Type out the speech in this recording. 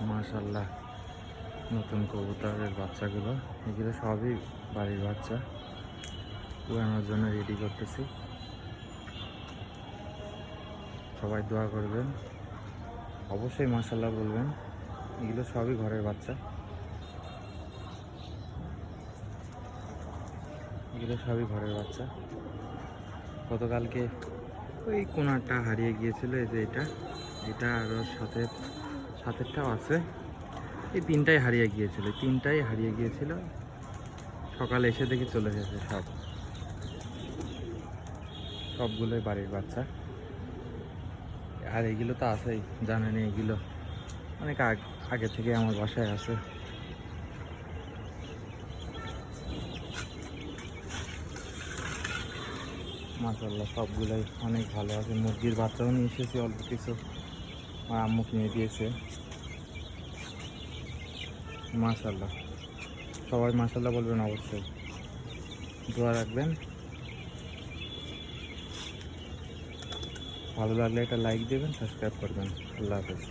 মাশাআল্লাহ, নতুন কবুতরের বাচ্চাগুলো, এগুলো সবই বাড়ির বাচ্চা। উড়ানোর জন্য রেডি করতেছি। সবাই দোয়া করবেন, অবশ্যই মাশাআল্লাহ বলবেন। এগুলো সবই ঘরের বাচ্চা, এগুলো সবই ঘরের বাচ্চা। গতকালকে ওই কোনারটা হারিয়ে গিয়েছিল, এই যে এটা এটা আরও সাথেরটাও আছে। এই তিনটাই হারিয়ে গিয়েছিল। সকালে এসে দেখি চলে গেছে সবগুলোই বাড়ির বাচ্চা। আর এগুলো তো আছেই, জানেন, এগুলো অনেক আগে থেকে আমার বাসায় আছে। মাশাআল্লাহ, সবগুলোই অনেক ভালো আছে। মুরগির বাচ্চাও নিয়ে এসেছি অল্প কিছু, আমার আম্মু কিনে দিয়েছে। মাশাআল্লাহ, সবাই মাশাআল্লাহ বলবেন, অবশ্যই দোয়া রাখবেন। ভালো লাগলে একটা লাইক দেবেন, সাবস্ক্রাইব করবেন। আল্লাহ হাফেজ।